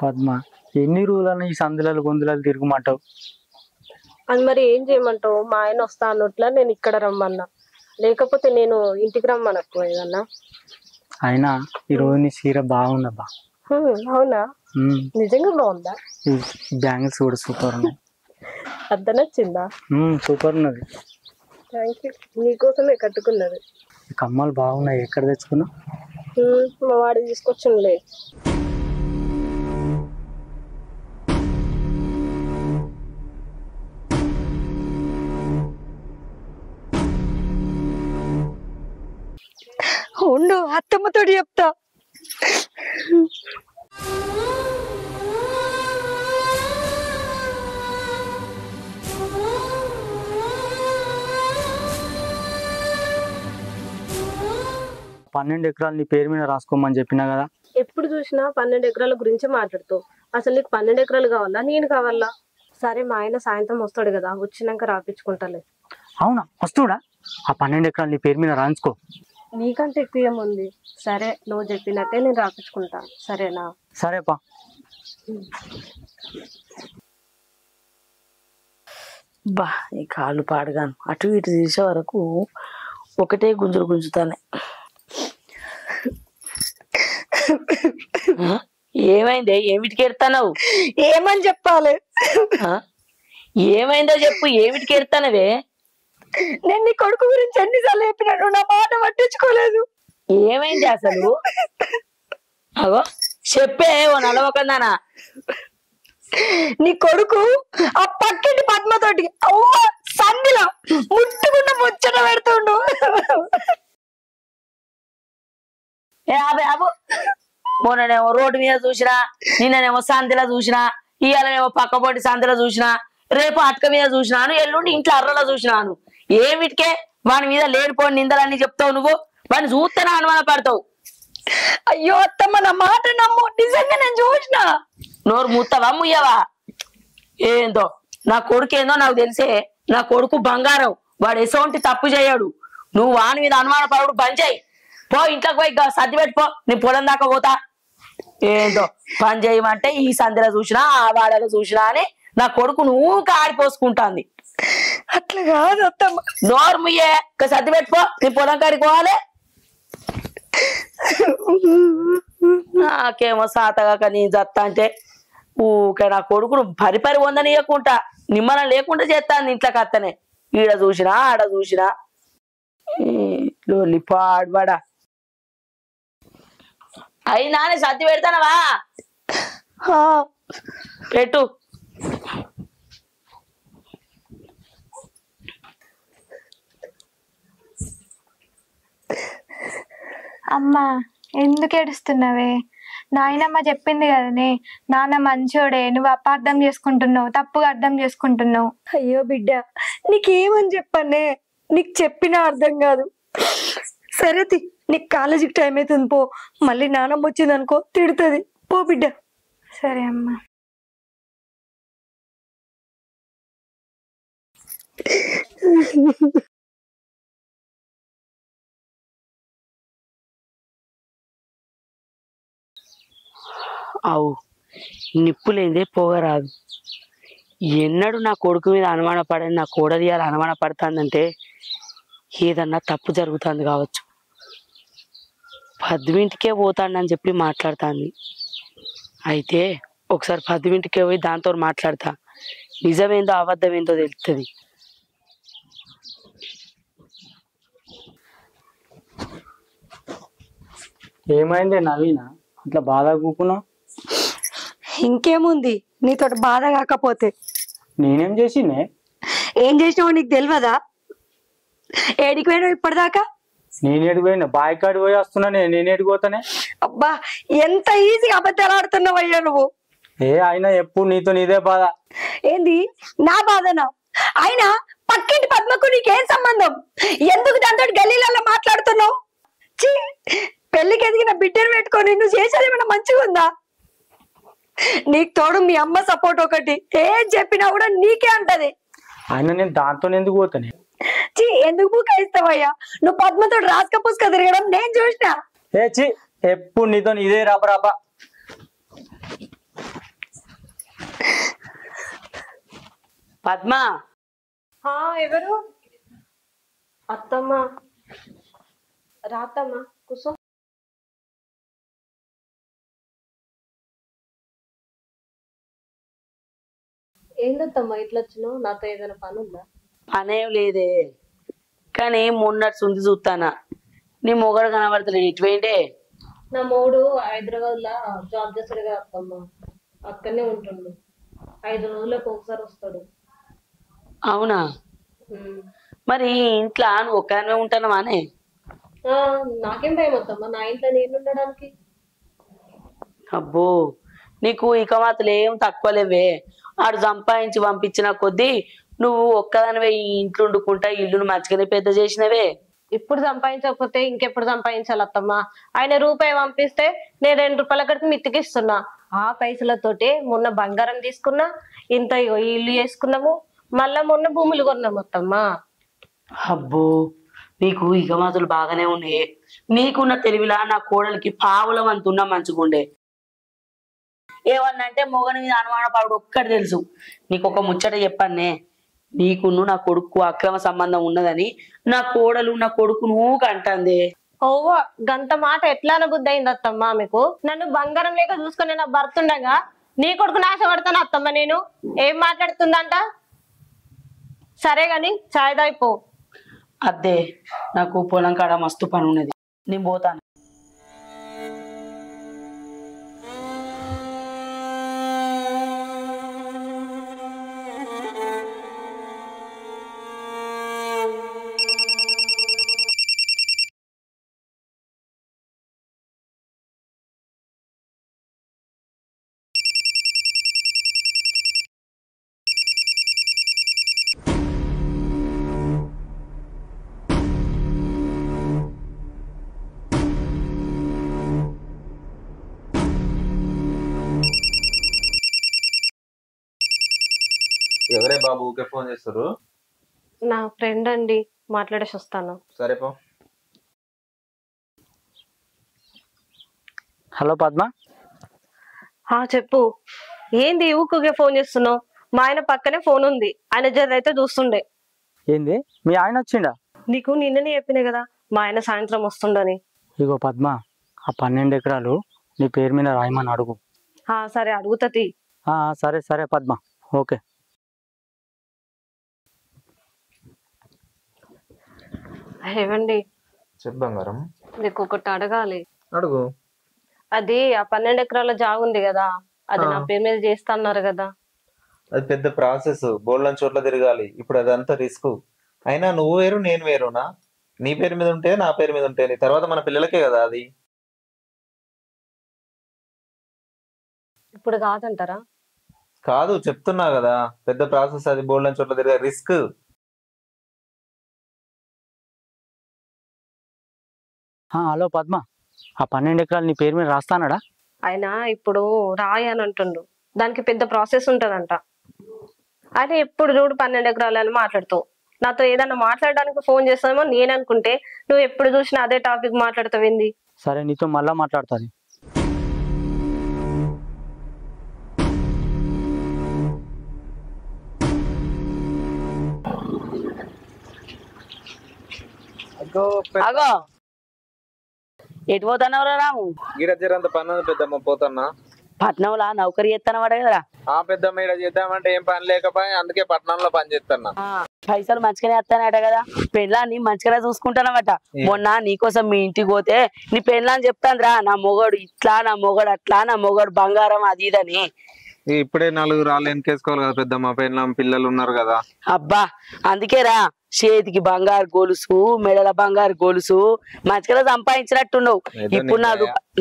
పద్మ, ఎన్ని రోజులని ఈ సందులలో గొంతులలో తిరుగుమంటావు? అది మరి ఏం చేయమంటావు? మా ఆయన వస్తా అన్నట్ల నేను ఇక్కడ రమ్మన్నా, లేకపోతే నేను ఇంటికి రమ్మనకు ఏదన్నా. అయినా ఈరోజు నీ చీర బాగుందబ్బా. అవునా? నిజంగా బాగుందా? ఈ బ్యాంగిల్స్ కూడా సూపర్ ఉన్నాయి. అంత నచ్చిందా? సూపర్ ఉన్నది. Thank you. నీకోసమే కట్టుకున్నది. కమ్మలు బాగున్నాయి. ఎక్కడ తెచ్చుకున్నావు? మా వాడికి తీసుకొచ్చిండే. ఉండు, అత్తమ్మతోటి చెప్తా. పన్నెండు ఎకరాలు నీ పేరు మీద రాసుకోమని చెప్పినా కదా. ఎప్పుడు చూసినా 12 ఎకరాల గురించి మాట్లాడుతావు. అసలు నీకు 12 ఎకరాలు కావాలా, నేను కావాలా? సరే, మా ఆయన సాయంత్రం వస్తాడు కదా, వచ్చినాక రాపించుకుంటాలే. అవునా, వస్తుడా? ఆ 12 ఎకరాలు నీ పేరు మీద రాయించుకో. నీకంటే ఎక్కువ ఏముంది? సరే, నువ్వు చెప్పినట్టే నేను రాపించుకుంటా. సరేనా? సరేపా. బా, ఈ కాళ్ళు పాడగాను అటు ఇటు తీసే వరకు ఒకటే గుంజులు గుంజుతానే. ఏమైందే? ఏమిటికి ఎడతావు? ఏమని చెప్పాలి? ఏమైందో చెప్పు. ఏమిటికి ఎడతానవే? నేను నీ కొడుకు గురించి ఎన్నిసార్లు చెప్పినాడు, నా మాట పట్టించుకోలేదు. ఏమైంది అసలు? అగో చెప్పే, ఓ నడవకుందానా. నీ కొడుకు ఆ పక్కింటి పద్మతోటి అవ్వ సందిలో ముట్టుకున్న ముచ్చట పెడుతుండు. అబు, మొన్ననేమో రోడ్డు మీద చూసినా, నిన్ననేమో సంతిలో చూసినా, ఇవాళనేమో పక్కపొంటి సంతిలో చూసినా, రేపు అటక మీద చూసినాను, ఎల్లుండి ఇంట్లో అర్రలో చూసినాను. ఏమిటికే వాని మీద లేనిపోని నిందలన్నీ చెప్తావు నువ్వు? వాడిని చూస్తేనే అనుమాన పడతావు. అయ్యో అత్తమ్మ, నా మాట నమ్ము, నిజంగా నేను చూసిన. నోరు మూస్తావా ముయ్యవా? ఏందో నా కొడుకు ఏందో నాకు తెలిసే. నా కొడుకు బంగారం, వాడు ఎసోంటి తప్పు చేయడు. నువ్వు వాని మీద అనుమాన పడడు బంద్ చేయి. పో, ఇంట్లోకి పోయి సర్ది పెట్టుకో, నీ పొలం దాకా పోతా. ఏందో పని చేయమంటే ఈ సంధిలో చూసినా, ఆ వాడలో చూసినా అని నా కొడుకు నువ్వు ఆడిపోసుకుంటాంది. అట్లా కాదు అత్తమ్మ. నోరు ముయ్యే, సర్ది పెట్టుకో, నీ పొలం కాడికి పోవాలి. నాకేమో సాతగాక నీ జత్తా అంటే ఊకే నా కొడుకును పరిపరి వందనీయకుండా నిమ్మలం లేకుండా చేస్తాను ఇంట్లోకి అత్తనే. ఈడ చూసినా ఆడ చూసినా లోలి పాడుబడా. అయినా సర్ది పెడతానవా? పెట్టు. అమ్మా, ఎందుకు ఏడుస్తున్నావే? నాయనమ్మ చెప్పింది కదనే, నాన్న మంచోడే, నువ్వు అపార్థం చేసుకుంటున్నావు, తప్పుగా అర్థం చేసుకుంటున్నావు. అయ్యో బిడ్డ, నీకేమని చెప్పనే? నీకు చెప్పినా అర్థం కాదు. సరే, నీకు కాలేజీకి టైం అవుతుంది, పో. మళ్ళీ నానమ్మ వచ్చింది అనుకో, తిడుతుంది. పో బిడ్డ. సరే అమ్మా. అవు, నిప్పులేదే పోగరాదు. ఎన్నడూ నా కొడుకు మీద అనుమాన పడని నా కోడలి అలా అనుమాన పడుతుందంటే ఏదన్నా తప్పు జరుగుతుంది కావచ్చు. 10ంటికే పోతాడని చెప్పి మాట్లాడుతుంది. అయితే ఒకసారి 10ంటికే పోయి దాంతో మాట్లాడతా, నిజమేందో అబద్ధమేందో తెలుస్తుంది. ఏమైందే నవీన, అట్లా బాధ కూకున్నావు? ఇంకేముంది, నీతో బాధ కాకపోతే నేనేం చేసిందే? ఏం చేసినావు నీకు తెలియదా? ఏడికి పోయినావు ఇప్పటిదాకా? నేనేడికి పోయినా, బాయికాడి పోయి వస్తున్నా. నేనేడికి పోతానే? అబ్బా, ఎంత ఈజీగా అబద్ధాలు ఆడుతున్నావయ్యా నువ్వు. అయినా ఎప్పుడు నీతో నీదే బాధ. ఏంది నా బాధనా? అయినా పక్కింటి పద్మకు నీకేం సంబంధం? ఎందుకు దాంతో గల్లీలలో మాట్లాడుతున్నావు? పెళ్లికి ఎదిగిన బిడ్డను పెట్టుకొని నువ్వు చేసేది ఏమైనా మంచిగా ఉందా? నీకు తోడు మీ అమ్మ సపోర్ట్ ఒకటి, ఏం చెప్పినా కూడా నీకే అంటది. అయినా నేను దాంతో ఎందుకు పోతానే? ఎందుకు బుకాయిస్తావయ్యా? నువ్వు పద్మతో రాసుక పుసుక తిరగడం నేను చూసిన. ఎప్పుడు నీతో ఇదే రాపరాపా. పద్మ ఎవరు? అత్తమ్మ. రాతమ్మ కూసో. ఏందత్తమ్మ ఇట్లా వచ్చినావు? నాతో ఏదైనా పని ఉందా? పనేం లేదే, కానీ మొన్నటి సుంది చూస్తానా నీ మొగడు కనబడతలేదు. ఇటువేంటే నా మూడు హైదరాబాద్ లా జాబ్ చేస్తాడు కదా అత్తమ్మ, అక్కడనే ఉంటుండు. 5 రోజులకు ఒకసారి వస్తాడు. అవునా? మరి ఇంట్లో నువ్వు ఒక్కనే ఉంటానవా అనే? నాకేం భయం అత్తమ్మ, నా ఇంట్లో నేను ఉండడానికి. అబ్బో, నీకు ఇక మాత్రం ఏం తక్కువ లేవే. ఆడు సంపాదించి పంపించిన కొద్దీ నువ్వు ఒక్కదానివే ఈ ఇంట్లో వండుకుంటా ఇల్లును మంచిగానే పెద్ద చేసినవే. ఇప్పుడు సంపాదించకపోతే ఇంకెప్పుడు సంపాదించాలి అత్తమ్మ? ఆయన రూపాయి పంపిస్తే నేను 2 రూపాయల కడికి మిత్తికిస్తున్నా. ఆ పైసలతోటి మొన్న బంగారం తీసుకున్నా, ఇంత ఇల్లు చేసుకున్నాము, మళ్ళా మొన్న భూములు కొన్నాము అత్తమ్మ. అబ్బో, నీకు ఇక మాత్రం బాగానే ఉన్నాయి. నీకున్న తెలివిలా నా కోడలికి పావులం అంతున్నా మంచిగుండే. ఏమన్నంటే మొగని మీద అనుమాన పడు ఒక్కటి తెలుసు. నీకు ఒక ముచ్చట చెప్పానే, నీకును నా కొడుకు అక్రమ సంబంధం ఉన్నదని నా కోడలు నా కొడుకును కంటందే. ఓవో, గంత మాట ఎట్లా అనబుద్ధి అయింది అత్తమ్మ మీకు? నన్ను బంగారం లేక చూసుకుని నా భర్త ఉండగా నీ కొడుకు నాశపడతాను అత్తమ్మ. నేను ఏం మాట్లాడుతుందంట? సరే గాని చాయ్ దాయిపో. అద్దే, నాకు పొలం కాడ మస్తు పని ఉన్నది, నేను పోతాను. ఎవరే బాబు ఊకే ఫోన్ చేస్తారు? నా ఫ్రెండ్ అండి, మాట్లాడేసి వస్తాను. సరే పో. హలో పద్మ. చెప్పు. ఏంది ఊకే ఫోన్ చేస్తున్నావు? మా ఆయన పక్కనే ఫోన్ ఉంది, ఆయన జర అయితే చూస్తుండే. ఏంది మీ ఆయన వచ్చిండా? నీకు నిన్ననే చెప్పిన కదా మా ఆయన సాయంత్రం వస్తుండని. ఇగో పద్మ, ఆ 12 ఎకరాలు నీ పేరు మీద రాయమని అడుగు. సరే అడుగుతది. సరే సరే పద్మ, ఓకే. ఏవండి, చెప్పు బంగారం. నీకు ఒకటి అడగాలి. అడుగు. అది ఆ 12 ఎకరాల జాగు ఉంది కదా, అది నా పేరు మీద చేస్తా అన్నారు కదా. అది పెద్ద ప్రాసెస్, బోల్డన్ చోట్ల తిరగాలి. ఇప్పుడు అదంతా రిస్క్. అయినా నువ్వు వేరు నేను వేరునా? నీ పేరు మీద ఉంటే నా పేరు మీద ఉంటే తర్వాత మన పిల్లలకే కదా అది. ఇప్పుడు కాదంటారా? కాదు చెప్తున్నా కదా, పెద్ద ప్రాసెస్ అది, బోల్డన్ చోట్ల తిరగా రిస్క్. హలో పద్మ, ఆ 12 ఎకరాలు నీ పేరు మీద రాస్తానడా? ఆయన ఇప్పుడు రాయి అని అంటుండు, దానికి పెద్ద ప్రాసెస్ ఉంటదంట. ఆయన ఎప్పుడు చూడు 12 ఎకరాలు అని మాట్లాడుతావు. నాతో ఏదన్నా మాట్లాడడానికి ఫోన్ చేస్తామో నేను అనుకుంటే, నువ్వు ఎప్పుడు చూసినా అదే టాపిక్ మాట్లాడతావేంది? సరే, నీతో మళ్ళా మాట్లాడుతుంది. అగో, ఎటు పోతున్నావురా రాము? ఈడ జరంత పని పెద్దమ్మ, పోతున్నా. పట్నంలో నౌకరీ చేస్తానవాడ కదరా? పెద్దమ్మ ఈడ చేద్దామంటే ఏం పని లేకపోయి అందుకే పట్నంలో పని చేస్తున్నా. పైసలు మంచిగానే వస్తానట కదా, పెళ్ళాన్ని మంచిగానే చూసుకుంటానమాట. మొన్న నీకోసం మీ ఇంటికి పోతే నీ పెళ్ళాన్ని చెప్తాందిరా, నా మొగడు ఇట్లా, నా మొగడు అట్లా, నా మొగడు బంగారం అది ఇదని. ఇప్పుడే 4 రాళ్ళు వెనకేసుకోవాలి కదా పెద్దమ్మ, పెళ్ళాం పిల్లలు ఉన్నారు కదా. అబ్బా, అందుకేరా చేతికి బంగారు గొలుసు, మెడల బంగారు గొలుసు మంచిగా సంపాదించినట్టున్నావు. ఇప్పుడు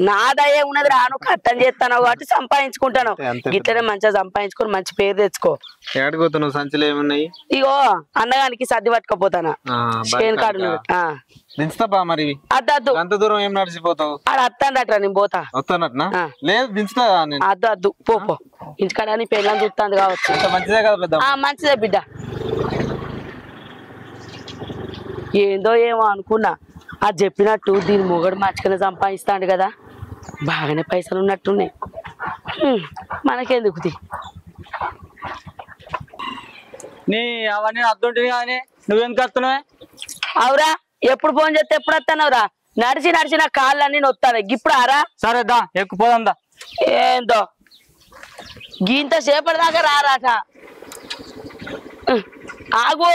నా దయ ఉన్నది రాను, కట్టం చేస్తాను కాబట్టి సంపాదించుకుంటాను. ఇట్లనే మంచిగా సంపాదించుకొని మంచి పేరు తెచ్చుకో. ఏడిపోతున్నావు? సంచులు ఏమున్నాయి? ఇగో అన్నగానికి సర్ది పట్టుకపోతానా, కాడు దించుతా మరి. అద్దు, అంత దూరం ఏం నడిచిపోతావు? ఆడ అత్తాడట్రా, నేను పోతా. వస్తానట్నా? లేదు దించుతా. అద్దు పో ఇంటికాడ నీ పెళ్ళని చూస్తాను కావచ్చు. మంచిదే కదా పెద్ద? మంచిదే బిడ్డ. ఏందో ఏమో అనుకున్నా, అది చెప్పినట్టు దీని మొగడు మంచిగానే సంపాదిస్తాడు కదా, బాగానే పైసలు ఉన్నట్టున్నాయి. మనకెందుకు? నీ అవన్నీ అద్దుంటుంది కానీ నువ్వెందుకు వస్తున్నావే? అవురా ఎప్పుడు ఫోన్ చేస్తే ఎప్పుడు వస్తానవురా? నడిచి నడిచి నా కాళ్ళన్నీ నొత్తాను ఇప్పుడు ఆరా. సరే దా ఎక్కుపోదా. ఏందో గీంత సేపటి దాకా రారాట. ఆగు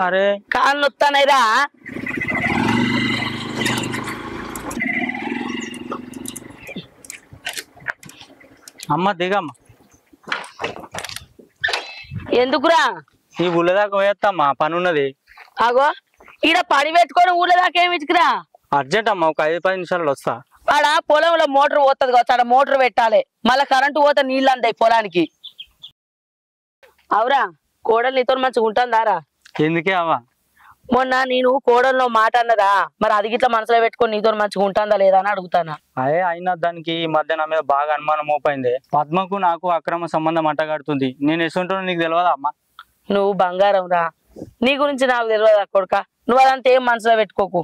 అరే కాళ్ళు నొత్తానైరా. అమ్మ దిగమ్మ. ఎందుకురా? ఈ ఊళ్ళ దాకా పోయేస్తామ్మా, పని ఉన్నది. ఆగో ఈడ పని పెట్టుకొని ఊళ్ళో దాకా ఏమి ఇచ్చుకురా? అర్జెంట్ అమ్మా, ఒక 5-10 నిమిషాలు వస్తా. ఆడ పొలంలో మోటార్ పోతుంది కావచ్చు, ఆడ మోటార్ పెట్టాలి. మళ్ళా కరెంటు పోతే నీళ్ళు అందాయి పొలానికి. అవురా కోడలు నీతో మంచిగా ఉంటుందారా? ఎందుకే అవ్వ? మొన్న నేను కోడల్లో మాట అన్నదా, మరి అది గిట్లా మనసులో పెట్టుకొని నీతో మంచిగా ఉంటుందా లేదా అని అడుగుతానా. అదే అయినా దానికి ఈ మధ్య నా మీద బాగా అనుమానం మోపైంది. పద్మకు నాకు అక్రమ సంబంధం అంటగడుతుంది. నేను ఎసుంటానో నీకు తెలియదా అమ్మా? నువ్వు బంగారం రా, నీ గురించి నాకు తెలియదా కొడుక? నువ్వు అదంతా ఏం మనసులో పెట్టుకోకు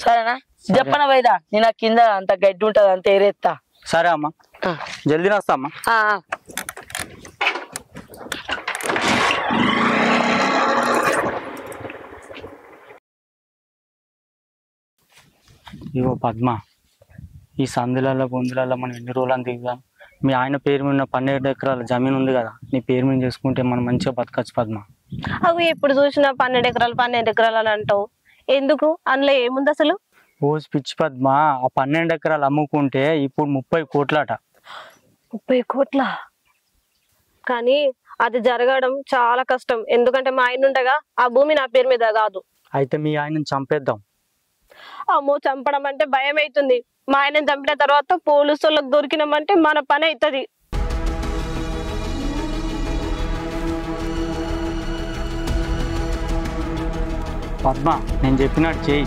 సరేనా? చెప్పన వైదా నేను కింద అంత గడ్డి ఉంటది అంత ఏరేస్తా. సరే అమ్మా, జల్దీ వస్తా అమ్మా. ఇగో పద్మ, ఈ సందులలో బొందులలో మనం ఎన్ని రోజులని దిగుదాం. మీ ఆయన పేరు మీద 12 ఎకరాల జమీన్ ఉంది కదా, నీ పేరు మీద చేసుకుంటే మనం మంచిగా బతకచ్చు పద్మ. అవి ఎప్పుడు చూసినా 12 ఎకరాలు అని అంటావు ఎందుకు? అందులో ఏముంది అసలు? ఓ పిచ్చి పద్మ, ఆ 12 ఎకరాలు అమ్ముకుంటే ఇప్పుడు 30 కోట్లట. 30 కోట్ల? కానీ అది జరగడం చాలా కష్టం. ఎందుకంటే మా ఆయన ఉండగా ఆ భూమి నా పేరు మీద కాదు. అయితే మీ ఆయనను చంపేద్దాం. అమ్మో, చంపడం అంటే భయం అవుతుంది. మా ఆయనను చంపిన తర్వాత పోలీసు వాళ్ళకి దొరికినామంటే మన పని అవుతుంది. పద్మ నేను చెప్పినట్టు చెయ్యి.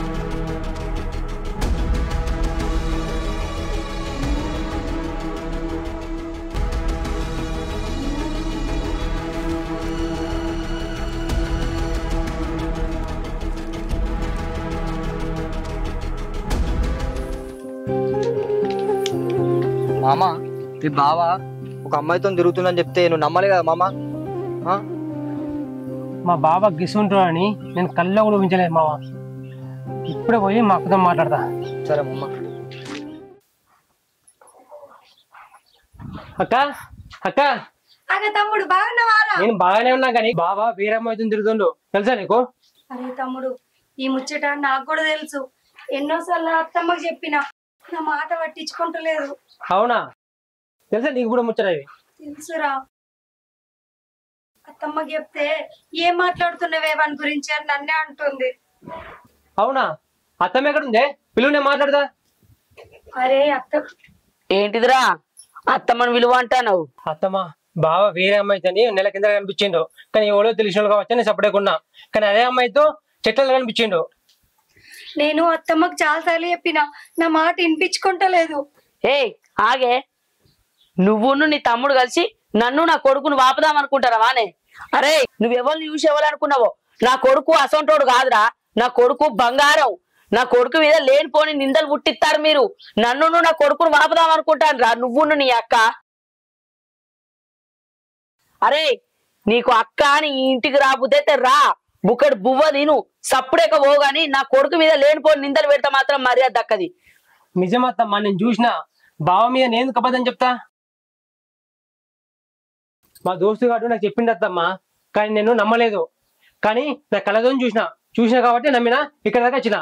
మామ ఈ బావ ఒక అమ్మాయితో తిరుగుతుందని చెప్తే నువ్వు నమ్మలే కదా మామ? మా బాబా గిసుంటాడు అని నేను కల్లో కూడా ఊహించలేదు మామ. ఇప్పుడే పోయి మా అక్కతో మాట్లాడతా. సరే మామ. అక్క అక్క తమ్ముడు బాగున్నావారా? నేను బాగానే ఉన్నా కానీ బాబా వేరే అమ్మాయితో తిరుగుతుండు తెలుసా నీకు? అరే తమ్ముడు, ఈ ముచ్చట నాకు కూడా తెలుసు. ఎన్నోసార్లు అత్తమ్మకి చెప్పినా, నా మాట పట్టించుకుంటలేదు. అవునా? తెలుసా నీకు కూడా ముచ్చట? తెలుసురా, అత్తమ్మకి చెప్తే ఏం మాట్లాడుతున్నావే వాని గురించి అని నన్నే అంటుంది. అవునా? అత్తమ్మ ఎక్కడుందే? పిలువు, నేను మాట్లాడదా. అరే అత్త ఏంటిదిరా అత్తమ్మని విలువ అంటావు? అత్తమ్మ బావ వేరే అమ్మాయితోని నెల కింద కనిపించిండు, కానీ ఎవరో తెలిసిన వాళ్ళు కావచ్చు నేను సపరేకున్నా. కానీ అదే అమ్మాయితో చెట్లలో కనిపించిండు. నేను అత్తమ్మకి చాలాసార్లు చెప్పినా, నా మాట వినిపించుకుంటలేదు. ఏయ్ ఆగే, నువ్వును నీ తమ్ముడు కలిసి నన్ను నా కొడుకును వాపుదాం అనుకుంటారా వానే? అరే నువ్వెవరిని చూసి ఎవరనుకున్నావో? నా కొడుకు అసంటోడు కాదురా, నా కొడుకు బంగారం. నా కొడుకు మీద లేనిపోని నిందలు పుట్టిస్తారు మీరు. నన్ను నా కొడుకును వాపుదాం అనుకుంటాను రా నువ్వును నీ అక్క. అరే నీకు అక్క అని ఇంటికి రాబుద్దైతే రా, బుక్కడు బువ్వ తిను, సప్పుడేక పోగాని నా కొడుకు మీద లేనిపోని నిందలు పెడతా మాత్రం మర్యాద దక్కది. నిజమత్తమ్మా, నేను చూసినా బావ మీద నేను కబద్దని చెప్తా. మా దోస్తు గారు నాకు చెప్పింది అత్తమ్మా, కానీ నేను నమ్మలేదు. కానీ నా కళ్ళతో చూసినా కాబట్టి నమ్మినా, ఇక్కడ దాకా వచ్చిన.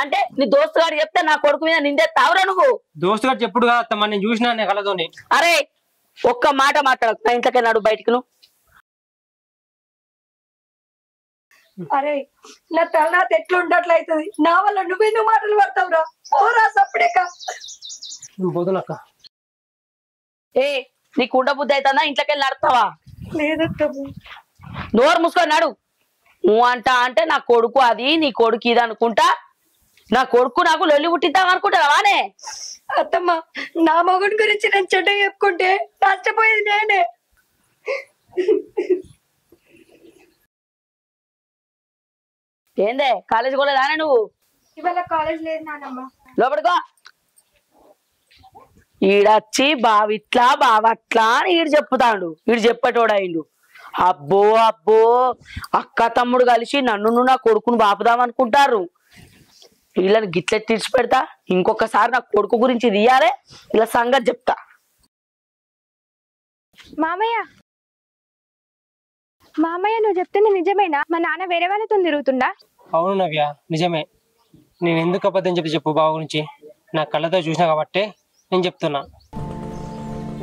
అంటే నీ దోస్తు గారు చెప్తే నా కొడుకు మీద నిందెత్తావురా నువ్వు? దోస్తు గారు చెప్పుడు కాదు అత్తమ్మా, నేను చూసినా నా కళ్ళతోని. అరే ఒక్క మాట మాట్లాడకు, నా ఇంట్లోకి నాడు బయటికి నువ్వు. అరే నా తలనాథ ఎట్లా ఉండట్లయితుంది, నా వల్ల నువ్వెందుకు మాటలు పడతావురా? ఓరా సప్పుడేక. పోతున్నక్క. ఏ నీకు ఉండ బుద్ధి అవుతుందా? ఇంట్లోకి నడతావా? లేదత్తమ్మ. నోరు మూసుకొని నడు. నువ్వు అంటే నా కొడుకు అది, నీ కొడుకు ఇది అనుకుంటా. నా కొడుకు నాకు లొల్లి పుట్టిద్దాం అనుకుంటావానే? అత్తమ్మ, నా మొగుడి గురించి నేను చెడ్డ చెప్పుకుంటే నష్టపోయేది నేనే. ఏందే కాలేజీ కూడా రానే నువ్వు? ఇవాళ కాలేజ్ లేదు నానమ్మ. లోపలికో. ఈడొచ్చి బావిట్లా బావట్లా అని ఈడు చెప్పుతాడు. ఈడు చెప్పేటోడు అయిండు. అబ్బో అబ్బో అక్క తమ్ముడు కలిసి నన్ను నా కొడుకును బాపుదామనుకుంటారు. వీళ్ళని గిట్లె తీర్చి పెడతా. ఇంకొకసారి నా కొడుకు గురించి తీయాలే, ఇలా సంగతి చెప్తా. మామయ్య మామయ్య నువ్వు చెప్తుంది నిజమేనా? మా నాన్న వేరే వాళ్ళతో తిరుగుతుండా? అవును నవ్య, నిజమే. నేను ఎందుకు అబద్ధం చెప్పు బావ గురించి. నా కళ్ళతో చూసినా కాబట్టి నేను చెప్తున్నా.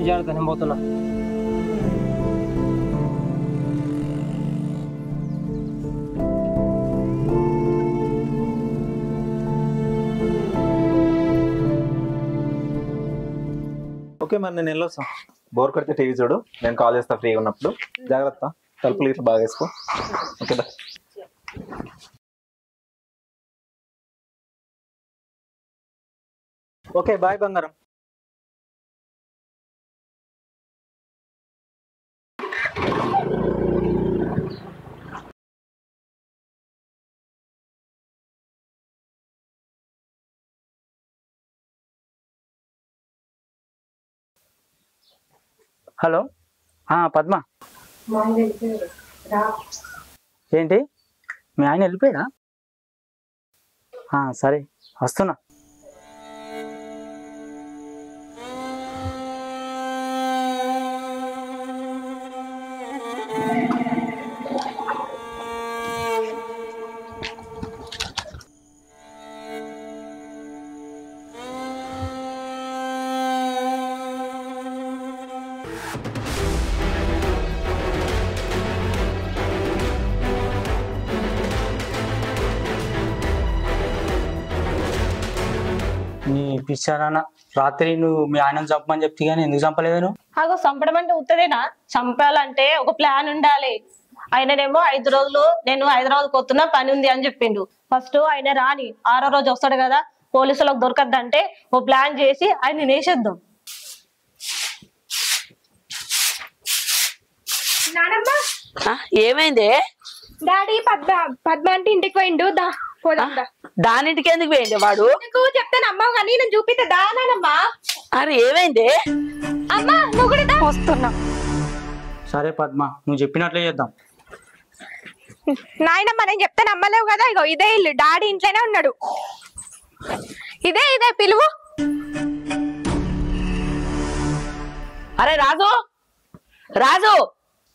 జాగ్రత్త, నేను పోతున్నా. ఓకే మరి నేను వెళ్ళొస్తా. బోర్ కొడితే టీవీ చూడు, నేను కాల్ చేస్తా ఫ్రీగా ఉన్నప్పుడు. జాగ్రత్త, తలుపులు ఇట్లా బాగా వేసుకో. ఓకేదా? ఓకే బాయ్ బంగారం. హలో, పద్మ. ఏంటి, మీ ఆయన వెళ్ళిపోయాడా? సరే వస్తున్నా. నీ పిచ్చారానా, రాత్రి నువ్వు మీ ఆయన చంపమని చెప్తే కానీ ఎందుకు చంపలేదు నువ్వు? అగో చంపడం అంటే ఉత్తదేనా? చంపాలంటే ఒక ప్లాన్ ఉండాలి. ఆయననేమో 5 రోజులు నేను హైదరాబాద్ పోతున్నా, పని ఉంది అని చెప్పిండు. ఫస్ట్ ఆయన రాని 6వ రోజు వస్తాడు కదా, పోలీసులకు దొరకద్దంటే ఓ ప్లాన్ చేసి ఆయన నేసేద్దాం. నానమ్మ ఏమైంది? డాడీ పద్మ అంటే ఇంటికి పోయిండు, దా పోదాం. దానింటికి ఎందుకు పోయింది వాడు? చెప్తాను అమ్మ, కానీ నేను చూపిస్తే దానమ్మా. అరే ఏమైంది? అమ్మా నువ్వు కూడా వస్తున్నా. సరే పద్మ, నువ్వు చెప్పినట్లే చేద్దాం. నాయనమ్మ నేను చెప్తే నమ్మలేవు కదా. ఇగో ఇదే ఇల్లు, డాడీ ఇంట్లోనే ఉన్నాడు. ఇదే పిలువు. అరే రాజు, రాజు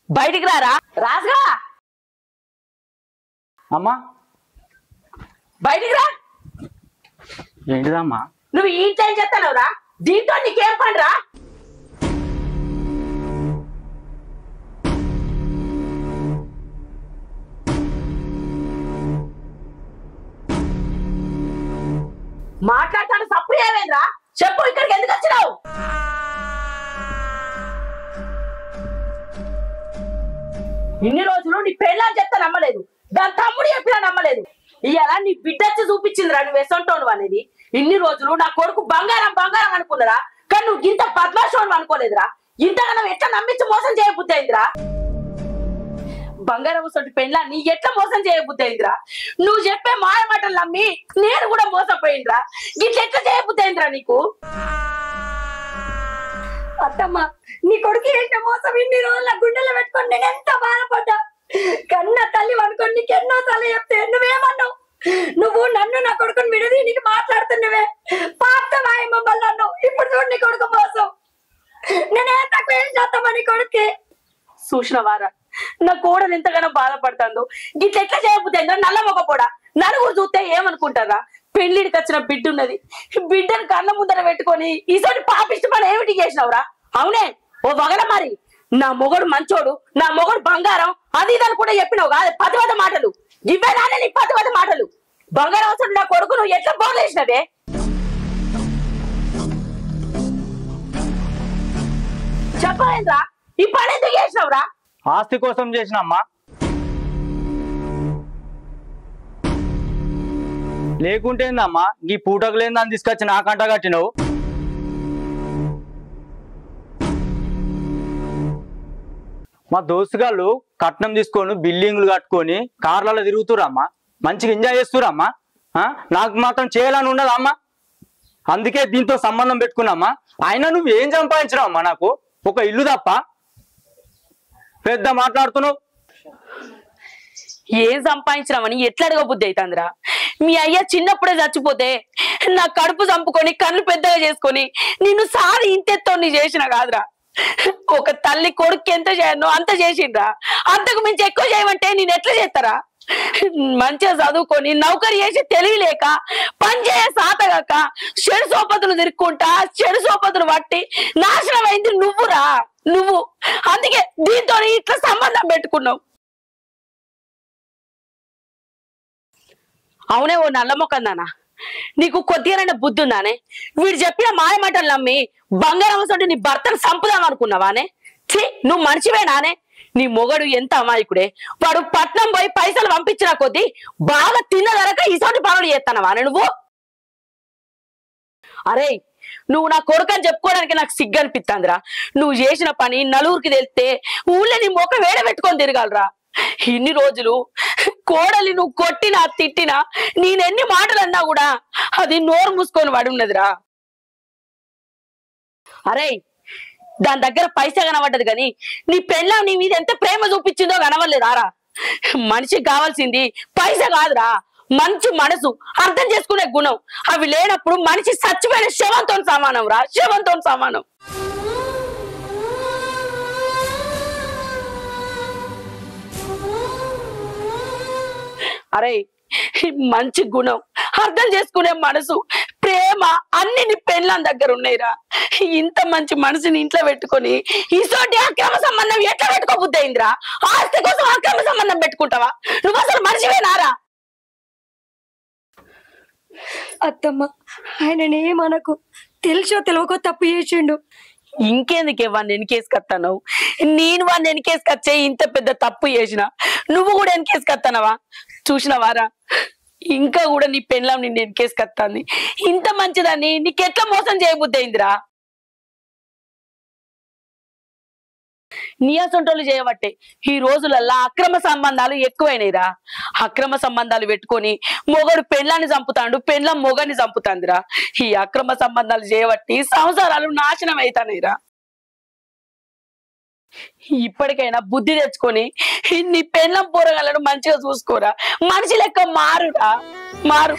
బయటికి రారా. రాజుగా అమ్మా బయటికి రా. ఏంటిదమ్మా? నువ్వు ఈ ఇంట్లో ఏం చెప్తానవురా? దీంతో నీకేం పనిరా? మాట్లాడతాను సప్పుడు ఏమైందిరా? చెప్పు, ఇక్కడికి ఎందుకు వచ్చినావు? ఇన్ని రోజులు నీ పెళ్ళని చెప్తా నమ్మలేదు, దాని తమ్ముడు చెప్పినా నమ్మలేదు. ఇవాళ నీ బిడ్డచ్చి చూపించిందిరా నువ్వు ఎసంటోను అనేది. ఇన్ని రోజులు నా కొడుకు బంగారం బంగారం అనుకున్నరా, కానీ నువ్వు ఇంత పద్మాశోను అనుకోలేదురా. ఇంతగా నువ్వు ఎట్లా నమ్మించి మోసం చేయబుద్ధి అయిందిరా? బంగారం వస్తుంటే పెళ్ళాన్ని ఎట్లా మోసం చేయబుద్ధి అయిందిరా? నువ్వు చెప్పే మాయ మాటలు నమ్మి నేను కూడా మోసపోయిందిరా. ఇట్లా ఎట్లా చేయబుద్ధి అయిందిరా నీకు? అత్తమ్మ, నీ కొడుకు చేసిన మోసం ఇన్ని రోజుల గుండెలో పెట్టుకొని నేను ఎంత బాధపడ్డా. కన్న తల్లి అనుకోని నీకు ఎన్నోసార్లు చెప్తే నువ్వేమన్నావు? నువ్వు నన్ను నా కొడుకుని విడది నీకు మాట్లాడుతున్నవే పాపవాయి మమ్మల్ని అన్నావు. ఇప్పుడు చూడు నీ కొడుకు మోసం. నేనేం తక్కువ ఏం చేస్తామా నీ కొడుక్కి? చూసినవారా నా కోడలు ఎంతగానో బాధపడుతుందో. గిట్ల ఎట్లా చేయబుద్ది నల్ల మొగపోడా. నలుగురు చూస్తే ఏమనుకుంటారా? పెళ్లిడికి వచ్చిన బిడ్డ ఉన్నది, బిడ్డను కళ్ళ ముందర పెట్టుకొని ఈసారి పాపిష్టి పని ఏమిటి చేసినవురా? అవునే ఓ వగల మరి. నా మొగడు మంచోడు, నా మొగడు బంగారం, అది ఇదని కూడా చెప్పినావు కాదు. 10 మాటలు ఇవే నానే నీ 10 మాటలు. బంగారం అవసరం నా కొడుకు నువ్వు ఎట్లా బోర్లేసినవే? చెప్పలేదురా, ఈ పని ఎందుకు చేసినావురా? ఆస్తి కోసం చేసినమ్మా, లేకుంటే ఏందమ్మా ఈ పూటకు లేని దాన్ని తీసుకొచ్చి నా కంట కట్టినవు. మా దోస్తుగాళ్ళు కట్నం తీసుకొని బిల్డింగ్లు కట్టుకొని కార్లలో తిరుగుతురమ్మా, మంచిగా ఎంజాయ్ చేస్తురమ్మా. నాకు మాత్రం చేయాలని ఉండదమ్మా, అందుకే దీంతో సంబంధం పెట్టుకున్నామ్మా. అయినా నువ్వు ఏం సంపాదించినావమ్మా నాకు? ఒక ఇల్లు తప్ప. పెద్ద మాట్లాడుతున్నావు. ఏం సంపాదించినామని ఎట్లా అడగబుద్ధి అవుతుందిరా? మీ అయ్య చిన్నప్పుడే చచ్చిపోతే నా కడుపు చంపుకొని కళ్ళు పెద్దగా చేసుకొని నిన్ను సారి ఇంతెత్తో నీ చేసిన కాదురా. ఒక తల్లి కొడుకు ఎంత చేయను అంత చేసిండ్రా. అంతకు మించి ఎక్కువ చేయమంటే నేను ఎట్లా చేస్తారా? మంచిగా చదువుకొని నౌకరి చేసి తెలియలేక పని చేయ సాతగాక చెడు సోపతులు తిరుక్కుంటా చెడు సోపతులు పట్టి నాశనం అయింది నువ్వురా నువ్వు. అందుకే దీంతో ఇట్లా సంబంధం పెట్టుకున్నావు. అవునే ఓ నల్ల మొక్కందానా, నీకు కొద్దిగానైనా బుద్ధి ఉందానే? వీడు చెప్పిన మాయ మాటలు నమ్మి బంగారం వస్తుంటే నీ భర్తను చంపుదాం అనుకున్నావానే? ఛీ, నువ్వు మనిషివేనానే? నీ మొగడు ఎంత అమాయకుడే. వాడు పట్నం పోయి పైసలు పంపించిన కొద్దీ బాగా తిన్నదరక ఇసోటి పనులు చేస్తానవానే నువ్వు? అరే, నువ్వు నా కొడుకని చెప్పుకోవడానికి నాకు సిగ్గు అనిపిస్తుందిరా. నువ్వు చేసిన పని నలుగురికి తెలిస్తే ఊళ్ళో నీ మొక్క వేడబెట్టుకొని తిరగాలరా. ఇన్ని రోజులు కోడలి నువ్వు కొట్టినా తిట్టినా నేనెన్ని మాటలు అన్నా కూడా అది నోరు మూసుకొని వాడి ఉన్నదిరా. అరే, దాని దగ్గర పైసా కనబడ్డది కానీ నీ పెళ్ళాం నీ మీద ఎంత ప్రేమ చూపించిందో కనవలేదారా? మనిషికి కావాల్సింది పైసా కాదురా, మంచి మనసు, అర్థం చేసుకునే గుణం. అవి లేనప్పుడు మనిషి చచ్చిపోయిన శవంతో సమానం రా, శవంతో సమానం. అరే, మంచి గుణం, అర్థం చేసుకునే మనసు, ప్రేమ అన్ని నీ పెళ్ళాం దగ్గర ఉన్నాయిరా. ఇంత మంచి మనసుని ఇంట్లో పెట్టుకొని ఇసోటి అక్రమ సంబంధం ఎట్లా పెట్టుకోబుద్ధి అయిందిరా? ఆస్తి కోసం అక్రమ సంబంధం పెట్టుకుంటావా? నువ్వు అసలు మనిషివేనారా? అత్తమ్మ, ఆయననేమనకు, తెలుసో తెలియకో తప్పు చేసిండు. ఇంకెందుకే వాడిని వెనకేసుకొస్తాను? నేను వాడిని వెనకేసుకొచ్చే ఇంత పెద్ద తప్పు చేసిన నువ్వు కూడా వెనకేసుకొస్తానవా? చూసినవారా, ఇంకా కూడా నీ పెళ్ళాం నిన్ను వెనకేసుకొస్తాంది. ఇంత మంచిదాన్ని నీకెట్లా మోసం చేయబుద్ధి అయిందిరా? నీయసొంటోళ్ళు చేయబట్టే ఈ రోజులల్లా అక్రమ సంబంధాలు ఎక్కువైనాయిరా. అక్రమ సంబంధాలు పెట్టుకొని మొగడు పెళ్ళాన్ని చంపుతాడు, పెళ్ళం మొగని చంపుతాందిరా. ఈ అక్రమ సంబంధాలు చేయబట్టి సంసారాలు నాశనం అవుతాయిరా. ఇప్పటికైనా బుద్ధి తెచ్చుకొని నీ పెళ్ళం పోరగాళ్ళను మంచిగా చూసుకోరా. మనిషి లెక్క మారురా, మారు.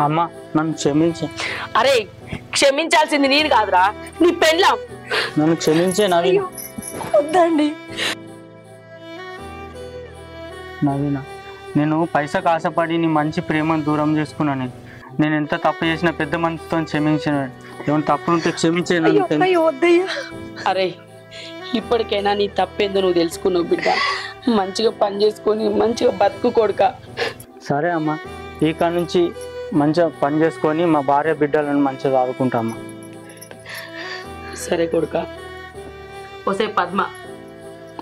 అమ్మా, నన్ను క్షమించే. అరే, క్షమించాల్సింది నేను కాదురా, నీ పెళ్ళాం. నన్ను క్షమించే నవీన. వద్దండి నవీన, నేను పైసకు ఆశపడి నీ మంచి ప్రేమను దూరం చేసుకున్నాను. నేను ఎంత తప్పు చేసినా పెద్ద మనసుతో క్షమించిన. ఏమైనా తప్పులుంటే క్షమించే. వద్దయ్యా. అరే, ఇప్పటికైనా నీ తప్పేందో నువ్వు తెలుసుకున్నావు బిడ్డ. మంచిగా పని చేసుకొని మంచిగా బతుకు కొడుక. సరే అమ్మా, ఈ కాడ నుంచి మంచిగా పని చేసుకొని మా భార్య బిడ్డలను మంచిగా చదువుకుంటామా. సరే కొడుక. ఒసే పద్మ,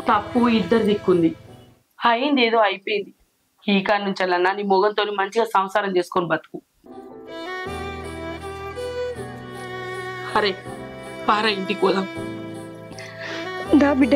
తప్పు ఇద్దరు దిక్కుంది, అయింది ఏదో అయిపోయింది. ఈ కాడ నుంచి అలా నీ మొగంతో మంచిగా సంసారం చేసుకొని బతుకు. అరే, పారా, ఇంటికి పోదాం. దా బిడ్డ.